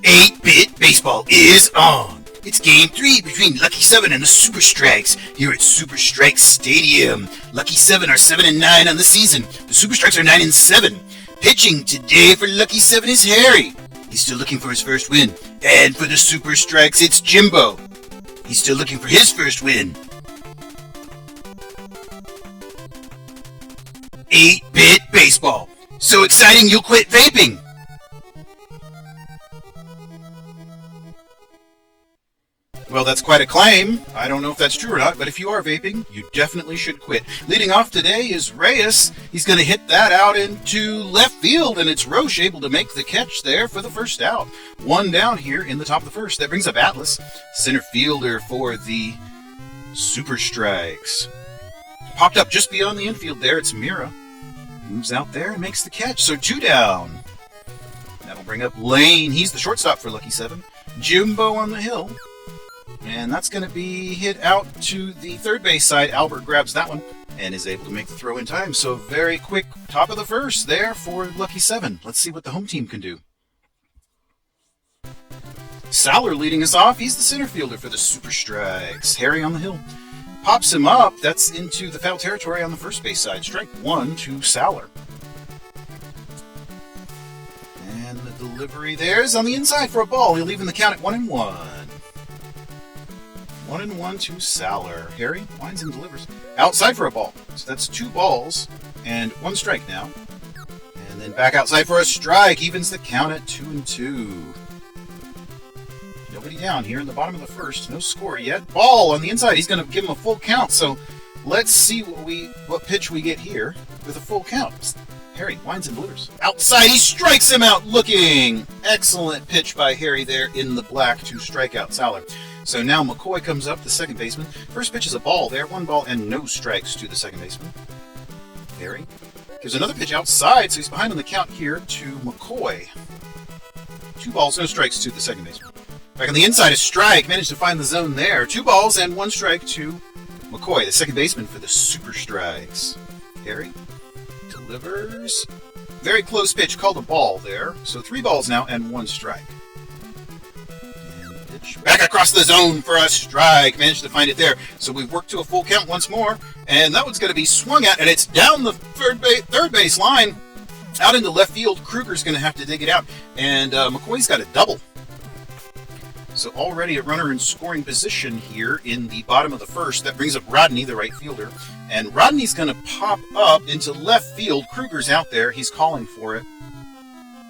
8-Bit Baseball is on. It's Game 3 between Lucky 7 and the Super Strikes here at Super Strikes Stadium. Lucky 7 are 7-9 on the season. The Super Strikes are 9-7. Pitching today for Lucky 7 is Harry. He's still looking for his first win. And for the Super Strikes, it's Jimbo. He's still looking for his first win. 8-Bit Baseball. So exciting you'll quit vaping. Well, that's quite a claim. I don't know if that's true or not, but if you are vaping, you definitely should quit. Leading off today is Reyes. He's going to hit that out into left field, and it's Roche able to make the catch there for the first out. One down here in the top of the first. That brings up Atlas, center fielder for the Super Strikes. Popped up just beyond the infield there. It's Mira. Moves out there and makes the catch. So 2 down. That'll bring up Lane. He's the shortstop for Lucky 7. Jimbo on the hill. And that's going to be hit out to the third base side. Albert grabs that one and is able to make the throw in time. So very quick top of the first there for Lucky 7. Let's see what the home team can do. Saller leading us off. He's the center fielder for the Super Strikes. Harry on the hill. Pops him up. That's into the foul territory on the first base side. Strike 1 to Saller. And the delivery there is on the inside for a ball. He'll even the count at 1-1. 1-1 to Saller. Harry winds and delivers. Outside for a ball. So that's 2 balls and 1 strike now. And then back outside for a strike. Evens the count at 2-2. Nobody down here in the bottom of the first. No score yet. Ball on the inside. He's going to give him a full count. So let's see what pitch we get here with a full count. Harry winds and delivers. Outside, he strikes him out looking. Excellent pitch by Harry there in the black to strike out Saller. So now McCoy comes up, the second baseman. First pitch is a ball there. 1 ball and no strikes to the second baseman. Harry gives another pitch outside, so he's behind on the count here to McCoy. 2 balls, no strikes to the second baseman. Back on the inside, a strike. Managed to find the zone there. 2 balls and 1 strike to McCoy, the second baseman for the Super Strikes. Harry delivers. Very close pitch, called a ball there. So 3 balls now and 1 strike. Back across the zone for a strike. Managed to find it there. So we've worked to a full count once more. And that one's going to be swung at. And it's down the third base line. Out into left field. Kruger's going to have to dig it out. And McCoy's got a double. So already a runner in scoring position here in the bottom of the first. That brings up Rodney, the right fielder. And Rodney's going to pop up into left field. Kruger's out there. He's calling for it.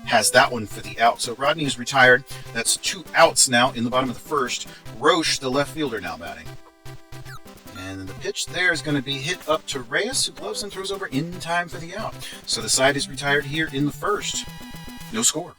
Has that one for the out. So Rodney is retired. That's 2 outs now in the bottom of the first. Roche, the left fielder, now batting. And the pitch there is going to be hit up to Reyes, who gloves and throws over in time for the out. So the side is retired here in the first. No score.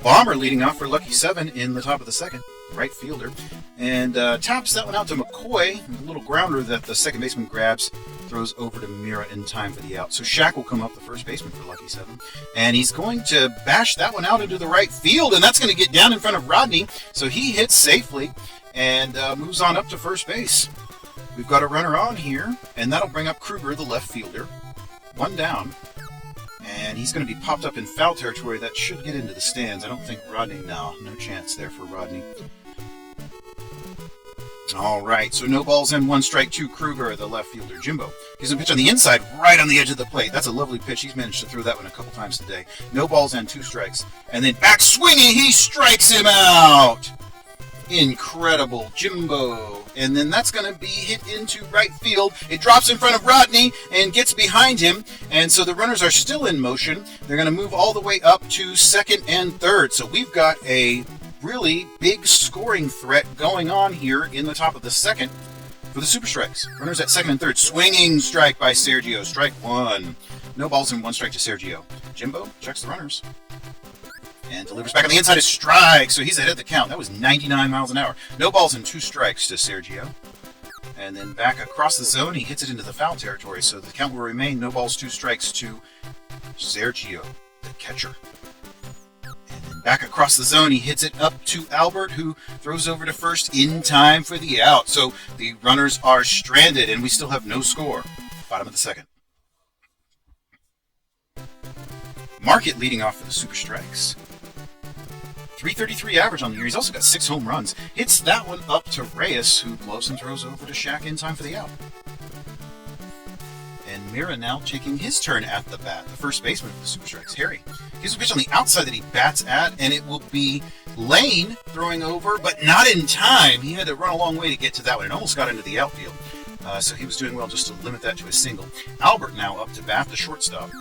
Bomber leading off for Lucky 7 in the top of the second. Right fielder. And taps that one out to McCoy. A little grounder that the second baseman grabs. Throws over to Mira in time for the out. So Shaq will come up, the first baseman for Lucky 7. And he's going to bash that one out into the right field. And that's going to get down in front of Rodney. So he hits safely and moves on up to first base. We've got a runner on here. And that'll bring up Kruger, the left fielder. 1 down. And he's going to be popped up in foul territory. That should get into the stands. I don't think Rodney, no chance there for Rodney. All right, so no balls and 1 strike to Kruger, the left fielder. Jimbo gives him a pitch on the inside, right on the edge of the plate. That's a lovely pitch. He's managed to throw that one a couple times today. No balls and 2 strikes. And then back swinging, he strikes him out. Incredible, Jimbo. And then that's going to be hit into right field. It drops in front of Rodney and gets behind him. And so the runners are still in motion. They're going to move all the way up to second and third. So we've got a really big scoring threat going on here in the top of the second for the Super Strikes. Runners at second and third. Swinging strike by Sergio. Strike 1. No balls and 1 strike to Sergio. Jimbo checks the runners. And delivers back on the inside a strike. So he's ahead of the count. That was 99 miles an hour. No balls and 2 strikes to Sergio. And then back across the zone, he hits it into the foul territory. So the count will remain no balls, 2 strikes to Sergio, the catcher. Back across the zone, he hits it up to Albert, who throws over to first in time for the out. So the runners are stranded, and we still have no score. Bottom of the second. Market leading off for the Super Strikes. 333 average on the year. He's also got 6 home runs. Hits that one up to Reyes, who gloves and throws over to Shaq in time for the out. And Mira now taking his turn at the bat. The first baseman for the Super Strikes, Harry. Gives a pitch on the outside that he bats at, and it will be Lane throwing over, but not in time. He had to run a long way to get to that one. It almost got into the outfield. So he was doing well just to limit that to a single. Albert now up to bat, the shortstop.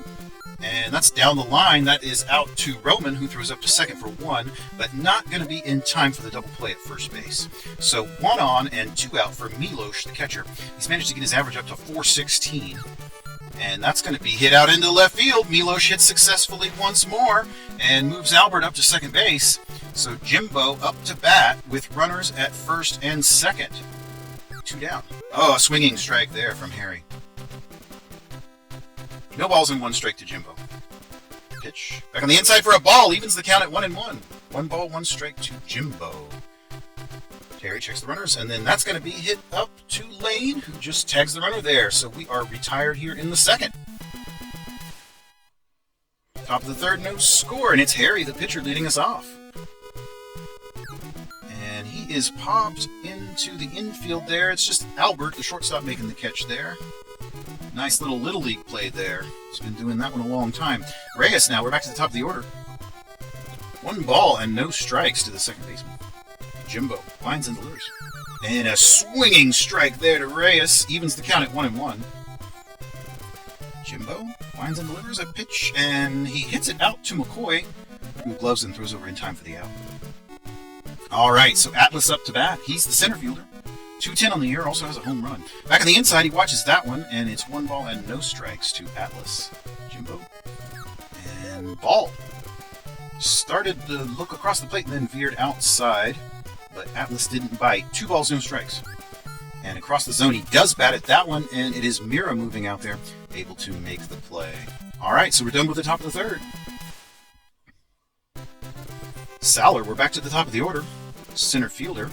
And that's down the line. That is out to Roman, who throws up to second for 1, but not going to be in time for the double play at first base. So 1 on and 2 out for Milos, the catcher. He's managed to get his average up to 416. And that's going to be hit out into left field. Milos hits successfully once more and moves Albert up to second base. So Jimbo up to bat with runners at first and second. 2 down. Oh, a swinging strike there from Harry. No balls and 1 strike to Jimbo. Pitch. Back on the inside for a ball. Evens the count at 1-1. 1 ball, 1 strike to Jimbo. Harry checks the runners, and then that's going to be hit up to Lane, who just tags the runner there. So we are retired here in the second. Top of the third, no score, and it's Harry, the pitcher, leading us off. And he is popped into the infield there. It's just Albert, the shortstop, making the catch there. Nice little Little League play there. He's been doing that one a long time. Reyes now, we're back to the top of the order. 1 ball and no strikes to the second baseman. Jimbo winds and delivers. And a swinging strike there to Reyes. Evens the count at 1-1. Jimbo winds and delivers a pitch, and he hits it out to McCoy, who gloves and throws over in time for the out. All right, so Atlas up to bat. He's the center fielder. 210 on the year, also has a home run. Back on the inside, he watches that one, and it's 1 ball and no strikes to Atlas. Jimbo. And ball. Started to look across the plate and then veered outside, but Atlas didn't bite. 2 balls, no strikes. And across the zone, he does bat at that one, and it is Mira moving out there, able to make the play. All right, so we're done with the top of the third. Saller, we're back to the top of the order. Center fielder.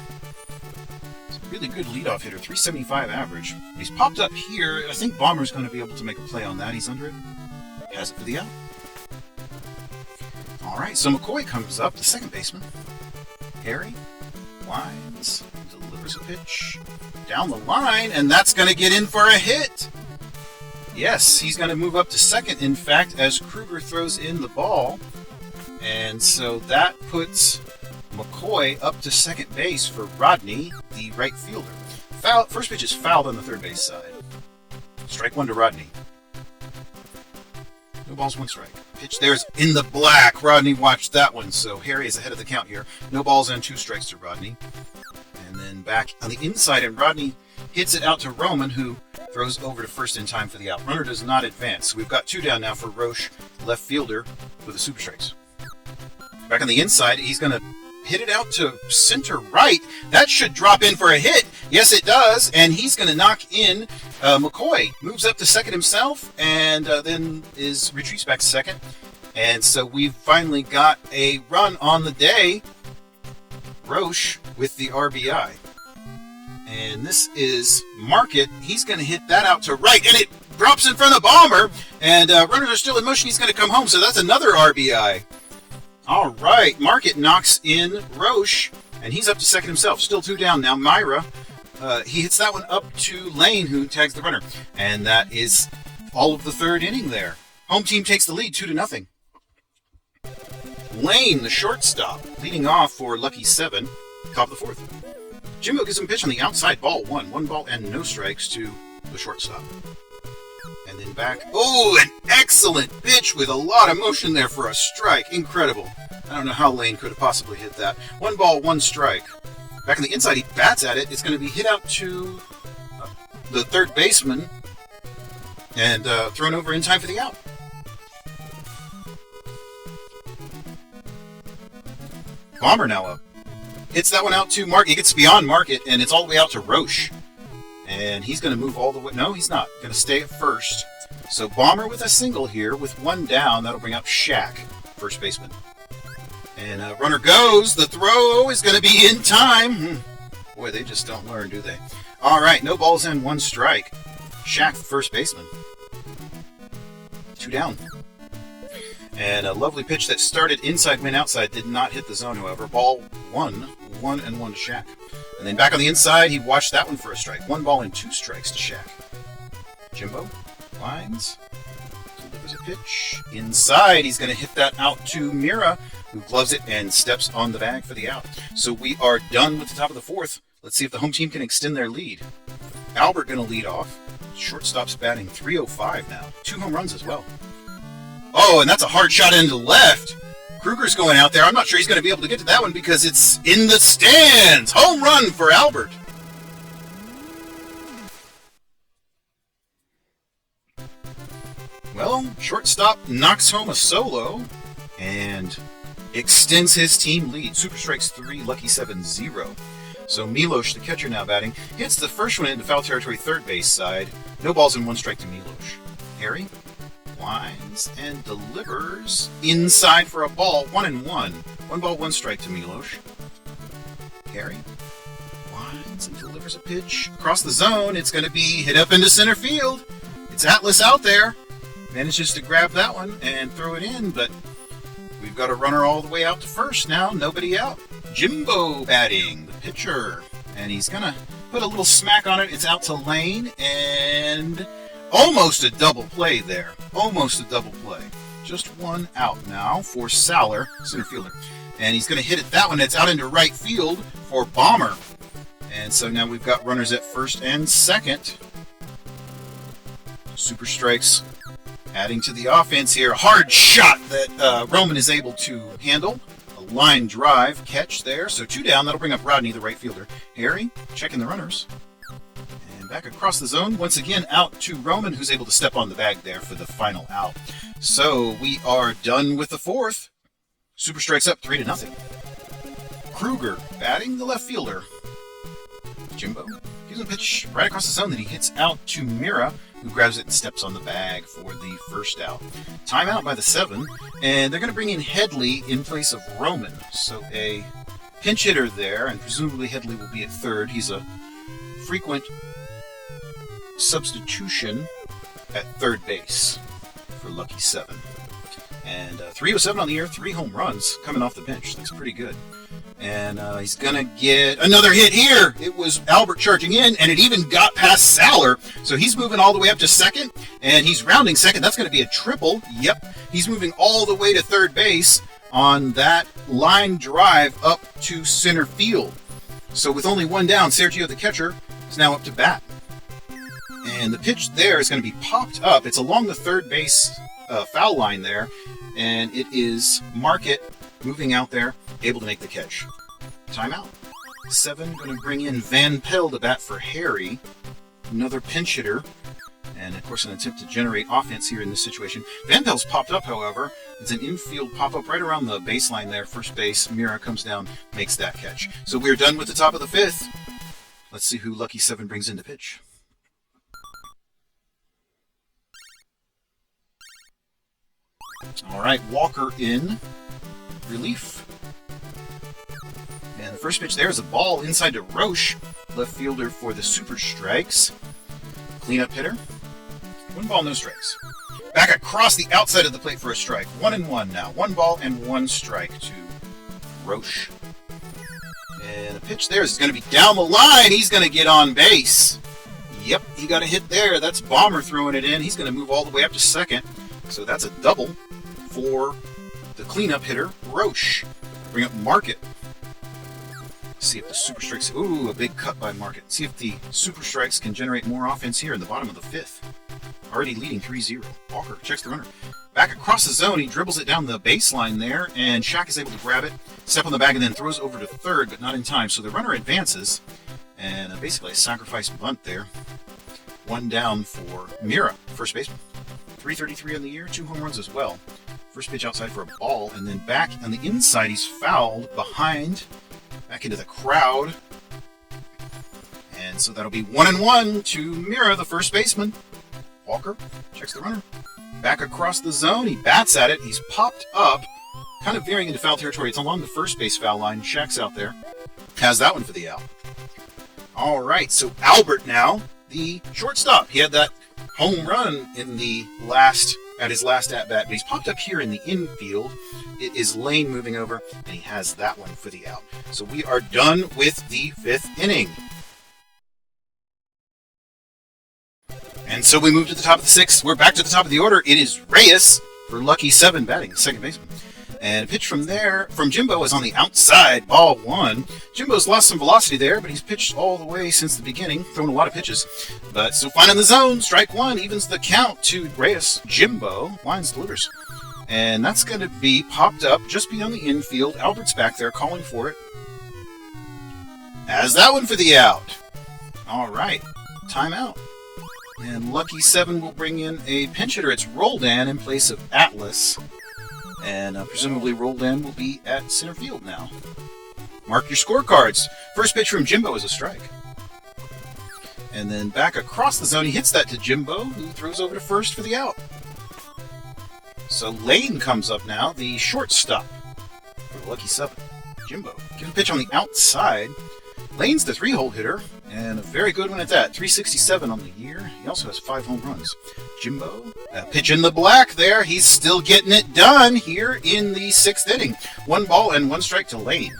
Really good leadoff hitter, 375 average. He's popped up here. I think Bomber's going to be able to make a play on that. He's under it. Has it for the out. All right, so McCoy comes up, the second baseman. Harry winds, delivers a pitch down the line, and that's going to get in for a hit. Yes, he's going to move up to second, in fact, as Kruger throws in the ball. And so that puts McCoy up to second base for Rodney, the right fielder. First pitch is fouled on the third base side. Strike 1 to Rodney. No balls, 1 strike. Pitch there's in the black. Rodney watched that one, so Harry is ahead of the count here. No balls and 2 strikes to Rodney. And then back on the inside, and Rodney hits it out to Roman, who throws over to first in time for the out. Runner does not advance. So we've got 2 down now for Roche, left fielder, with the Super Strikes. Back on the inside, he's going to hit it out to center right. That should drop in for a hit. Yes, it does. And he's going to knock in McCoy. Moves up to second himself, and then retreats back to second. And so we've finally got a run on the day. Roche with the RBI. And this is Market. He's going to hit that out to right, and it drops in front of Bomber. And runners are still in motion. He's going to come home, so that's another RBI. All right, Market knocks in Roche, and he's up to second himself. Still 2 down now. Myra, he hits that one up to Lane, who tags the runner. And that is all of the third inning there. Home team takes the lead, 2-0. Lane, the shortstop, leading off for Lucky 7, top of the fourth. Jimbo gives him a pitch on the outside, ball 1. 1 ball and no strikes to the shortstop. And then back. Oh, an excellent pitch with a lot of motion there for a strike. Incredible. I don't know how Lane could have possibly hit that. 1 ball, 1 strike. Back on the inside, he bats at it. It's going to be hit out to the third baseman and thrown over in time for the out. Bomber now up. Hits that one out to Market. He gets beyond Market, and it's all the way out to Roche. And he's going to move all the way. No, he's not. Going to stay at first. So Bomber with a single here with 1 down. That'll bring up Shaq, first baseman. And runner goes. The throw is going to be in time. Boy, they just don't learn, do they? All right, no balls and 1 strike. Shaq, first baseman. 2 down. And a lovely pitch that started inside, went outside, did not hit the zone, however. Ball 1-1 to Shaq. And then back on the inside, he watched that one for a strike. 1 ball and 2 strikes to Shaq. Jimbo lines, delivers a pitch. Inside, he's going to hit that out to Mira, who gloves it and steps on the bag for the out. So we are done with the top of the 4th. Let's see if the home team can extend their lead. Albert going to lead off. Shortstop's batting .305 now. 2 home runs as well. Oh, and that's a hard shot into left. Kruger's going out there. I'm not sure he's going to be able to get to that one because it's in the stands. Home run for Albert. Well, shortstop knocks home a solo and extends his team lead. Super strikes 3, lucky 7, 0. So Milos, the catcher, now batting, hits the first one into foul territory, third base side. No balls and 1 strike to Milos. Harry lines and delivers inside for a ball, 1-1. 1 ball, 1 strike to Milos. Harry lines and delivers a pitch across the zone. It's going to be hit up into center field. It's Atlas out there. Manages to grab that one and throw it in, but we've got a runner all the way out to first now. Nobody out. Jimbo batting, the pitcher. And he's going to put a little smack on it. It's out to Lane, and almost a double play there. Almost a double play. Just 1 out now for Saller, center fielder. And he's going to hit it that one. It's out into right field for Bomber. And so now we've got runners at first and second. Super strikes adding to the offense here. A hard shot that Roman is able to handle. A line drive catch there. So 2 down. That'll bring up Rodney, the right fielder. Harry checking the runners. And back across the zone. Once again out to Roman, who's able to step on the bag there for the final out. So we are done with the 4th. Super strikes up 3-0. Kruger batting, the left fielder. Jimbo gives him a pitch right across the zone that he hits out to Mira, who grabs it and steps on the bag for the first out. Timeout by the 7, and they're going to bring in Headley in place of Roman. So a pinch hitter there, and presumably Headley will be at third. He's a frequent substitution at third base for Lucky 7. And 307 on the year, 3 home runs coming off the bench. That's pretty good. And he's going to get another hit here. It was Albert charging in, and it even got past Saller. So he's moving all the way up to second, and he's rounding second. That's going to be a triple. Yep, he's moving all the way to third base on that line drive up to center field. So with only 1 down, Sergio, the catcher, is now up to bat. And the pitch there is going to be popped up. It's along the third base foul line there, and it is Market moving out there, able to make the catch. Timeout. 7 going to bring in Van Pell to bat for Harry, another pinch hitter, and of course an attempt to generate offense here in this situation. Van Pell's popped up, however. It's an infield pop-up right around the baseline there, first base. Mira comes down, makes that catch. So we're done with the top of the 5th. Let's see who Lucky 7 brings in to pitch. All right, Walker in relief. And the first pitch there is a ball inside to Roche, left fielder for the Super Strikes. Cleanup hitter. 1 ball, no strikes. Back across the outside of the plate for a strike. 1-1 now. 1 ball and 1 strike to Roche. And the pitch there is going to be down the line. He's going to get on base. Yep, he got a hit there. That's Bomber throwing it in. He's going to move all the way up to second. So that's a double for the cleanup hitter, Roche. Bring up Market. See if the Super Strikes... Ooh, a big cut by Market. See if the Super Strikes can generate more offense here in the bottom of the 5th. Already leading 3-0. Walker checks the runner. Back across the zone, he dribbles it down the baseline there, and Shaq is able to grab it, step on the bag, and then throws over to third, but not in time. So the runner advances, and basically a sacrifice bunt there. 1 down for Mira, first baseman. 333 on the year, 2 home runs as well. First pitch outside for a ball, and then back on the inside, he's fouled behind, back into the crowd. And so that'll be 1-1 to Mira, the first baseman. Walker checks the runner. Back across the zone, he bats at it. He's popped up, kind of veering into foul territory. It's along the first base foul line. Shaq's out there. Has that one for the out. All right, so Albert now, the shortstop. He had that home run in the last at his last at-bat, but he's popped up here in the infield. It is Lane moving over, and he has that one for the out. So we are done with the 5th inning. And so we move to the top of the 6th. We're back to the top of the order. It is Reyes for lucky 7 batting, the second baseman. And a pitch from there, from Jimbo, is on the outside, ball 1. Jimbo's lost some velocity there, but he's pitched all the way since the beginning, thrown a lot of pitches. But still fine in the zone. Strike 1 evens the count to Reyes. Jimbo lines delivers. And that's going to be popped up just beyond the infield. Albert's back there calling for it. Has that one for the out. All right, timeout. And lucky 7 will bring in a pinch hitter. It's Roldan in place of Atlas. And presumably Roldan will be at center field now. Mark your scorecards. First pitch from Jimbo is a strike. And then back across the zone, he hits that to Jimbo, who throws over to first for the out. So Lane comes up now, the shortstop for the lucky 7. Jimbo gives a pitch on the outside. Lane's the 3-hole hitter, and a very good one at that. 367 on the year. He also has 5 home runs. Jimbo, pitch in the black there. He's still getting it done here in the 6th inning. 1 ball and 1 strike to Lane.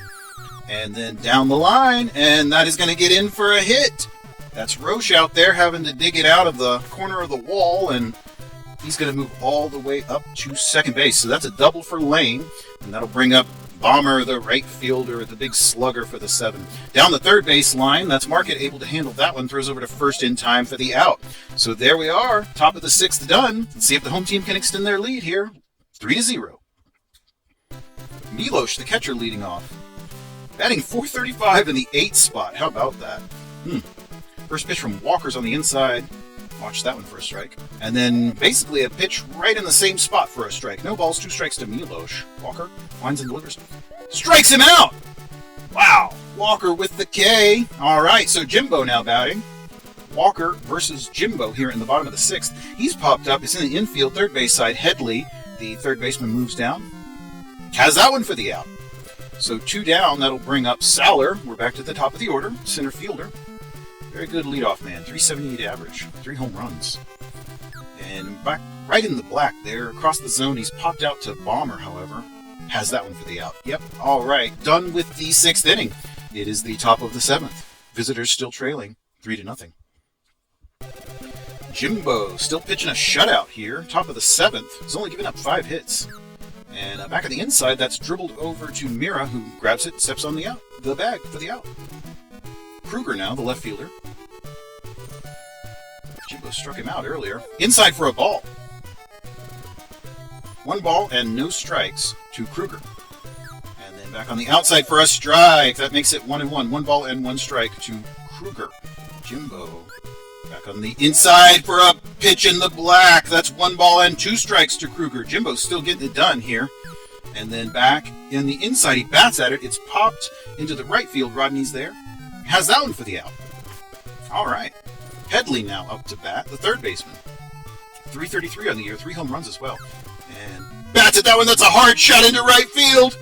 And then down the line, and that is going to get in for a hit. That's Roche out there having to dig it out of the corner of the wall, and he's going to move all the way up to second base. So that's a double for Lane, and that'll bring up Bomber, the right fielder, the big slugger for the 7. Down the third base line, that's Market able to handle that one, throws over to first in time for the out. So there we are, top of the 6th done. Let's see if the home team can extend their lead here. 3-0. Milosh, the catcher, leading off. Batting .435 in the 8th spot. How about that? First pitch from Walker's on the inside. Watch that one for a strike. And then basically a pitch right in the same spot for a strike. No balls, 2 strikes to Milosh. Walker winds and delivers. Strikes him out! Wow. Walker with the K. All right, so Jimbo now batting. Walker versus Jimbo here in the bottom of the 6th. He's popped up. It's in the infield, third base side. Headley, the third baseman, moves down. Has that one for the out. So 2 down. That'll bring up Saller. We're back to the top of the order. Center fielder. Very good leadoff man, 378 average, 3 home runs. And back right in the black there, across the zone, he's popped out to Bomber, however. Has that one for the out. Yep, all right, done with the 6th inning. It is the top of the 7th. Visitors still trailing, 3-0. Jimbo still pitching a shutout here, top of the 7th. He's only given up 5 hits. And back on the inside, that's dribbled over to Mira, who grabs it, steps on the bag for the out. Kruger now, the left fielder. Jimbo struck him out earlier. Inside for a ball. 1 ball and no strikes to Kruger. And then back on the outside for a strike. That makes it 1-1. 1 ball and 1 strike to Kruger. Jimbo back on the inside for a pitch in the black. That's 1 ball and 2 strikes to Kruger. Jimbo's still getting it done here. And then back in the inside, he bats at it. It's popped into the right field. Rodney's there. Has that one for the out. All right. Headley now up to bat, the third baseman. 333 on the year, 3 home runs as well. And bats at that one. That's a hard shot into right field.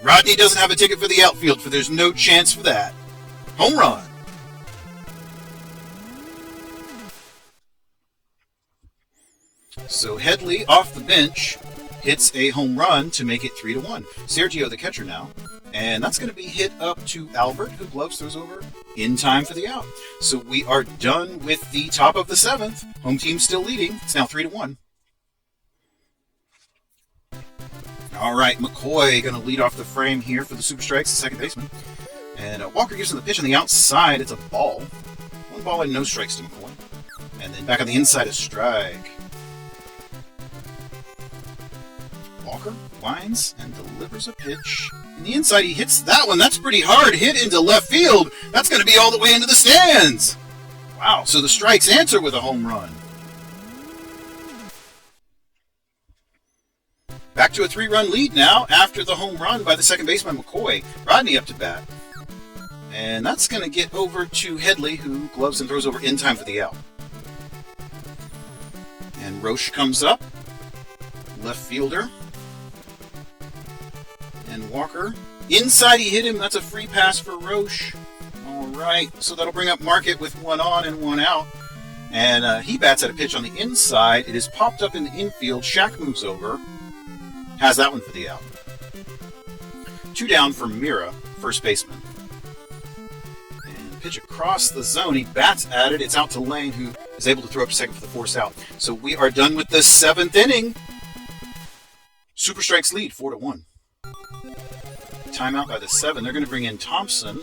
Rodney doesn't have a ticket for the outfield, for there's no chance for that. Home run. So Headley off the bench hits a home run to make it 3-1. Sergio, the catcher now. And that's going to be hit up to Albert, who gloves throws over in time for the out. So we are done with the top of the 7th. Home team still leading. It's now 3-1. All right, McCoy going to lead off the frame here for the Super Strikes, the second baseman. And Walker gives him the pitch on the outside. It's a ball. 1 ball and no strikes to McCoy. And then back on the inside, a strike. Walker winds and delivers a pitch. In the inside, he hits that one. That's pretty hard hit into left field. That's going to be all the way into the stands. Wow, so the strikes answer with a home run. Back to a 3-run lead now after the home run by the second baseman McCoy. Rodney up to bat. And that's going to get over to Headley, who gloves and throws over in time for the out. And Roche comes up. Left fielder. And Walker. Inside, he hit him. That's a free pass for Roche. All right, so that'll bring up Market with 1 on and 1 out. And he bats at a pitch on the inside. It is popped up in the infield. Shaq moves over. Has that one for the out. 2 down for Mira, first baseman. And pitch across the zone. He bats at it. It's out to Lane, who is able to throw up to second for the force out. So we are done with the 7th inning. Super Strikes lead 4-1. Timeout by the 7. They're going to bring in Thompson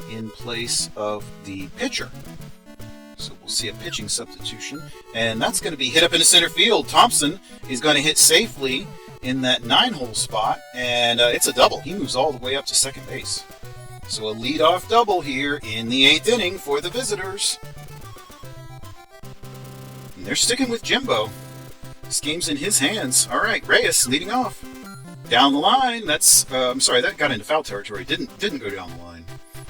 in place of the pitcher. So we'll see a pitching substitution. And that's going to be hit up into center field. Thompson is going to hit safely in that 9-hole spot. And it's a double. He moves all the way up to second base. So a leadoff double here in the 8th inning for the visitors. And they're sticking with Jimbo. This game's in his hands. All right, Reyes leading off. Down the line, that got into foul territory. Didn't go down the line.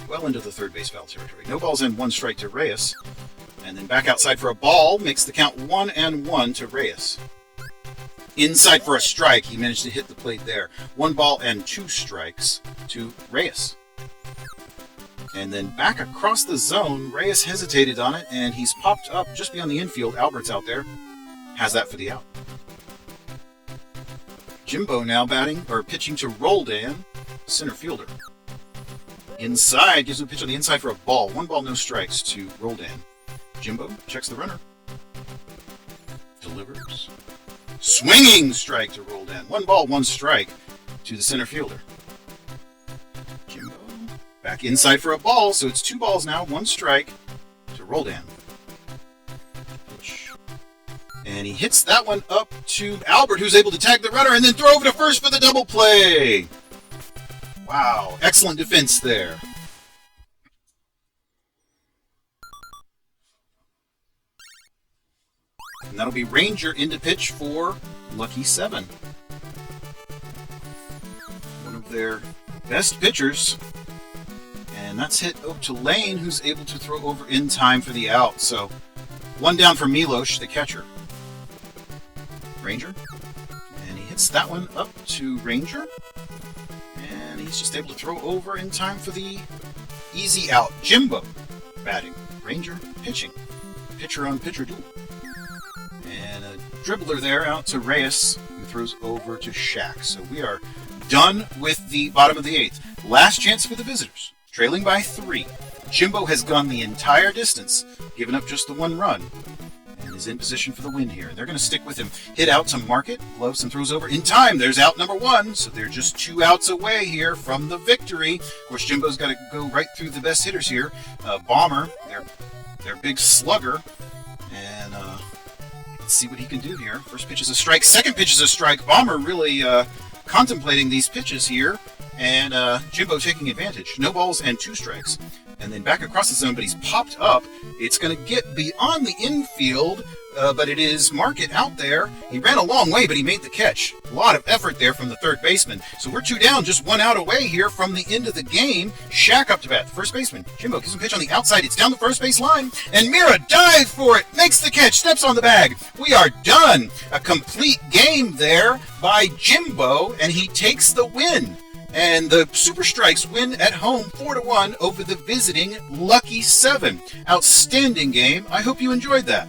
Well into the third base foul territory. No balls in, 1 strike to Reyes. And then back outside for a ball, makes the count 1-1 to Reyes. Inside for a strike, he managed to hit the plate there. 1 ball and 2 strikes to Reyes. And then back across the zone, Reyes hesitated on it, and he's popped up just beyond the infield. Albert's out there. Has that for the out. Jimbo now pitching to Roldan, center fielder. Inside, gives him a pitch on the inside for a ball. 1 ball, no strikes to Roldan. Jimbo checks the runner. Delivers. Swinging strike to Roldan. 1 ball, 1 strike to the center fielder. Jimbo back inside for a ball, so it's 2 balls now, 1 strike to Roldan. And he hits that one up to Albert, who's able to tag the runner and then throw over to first for the double play. Wow, excellent defense there. And that'll be Ranger into pitch for Lucky 7. One of their best pitchers. And that's hit up to Lane, who's able to throw over in time for the out. So 1 down for Milos, the catcher. Ranger, and he hits that one up to Ranger, and he's just able to throw over in time for the easy out. Jimbo batting, Ranger pitching, pitcher on pitcher duel, and a dribbler there out to Reyes, who throws over to Shaq. So we are done with the bottom of the 8th. Last chance for the visitors, trailing by 3. Jimbo has gone the entire distance, given up just the 1 run. Is in position for the win here. They're going to stick with him. Hit out to Market. Gloves and throws over in time. There's out number 1. So they're just 2 outs away here from the victory. Of course, Jimbo's got to go right through the best hitters here. Bomber, their big slugger. And let's see what he can do here. First pitch is a strike. Second pitch is a strike. Bomber really contemplating these pitches here. And Jimbo taking advantage. No balls and 2 strikes. And then back across the zone, but he's popped up. It's going to get beyond the infield, but it is Market out there. He ran a long way, but he made the catch. A lot of effort there from the third baseman. So we're 2 down, just 1 out away here from the end of the game. Shaq up to bat, the first baseman. Jimbo gives him a pitch on the outside. It's down the first base line, and Mira dives for it, makes the catch, steps on the bag. We are done. A complete game there by Jimbo, and he takes the win. And the Super Strikes win at home 4-1 over the visiting Lucky 7. Outstanding game. I hope you enjoyed that.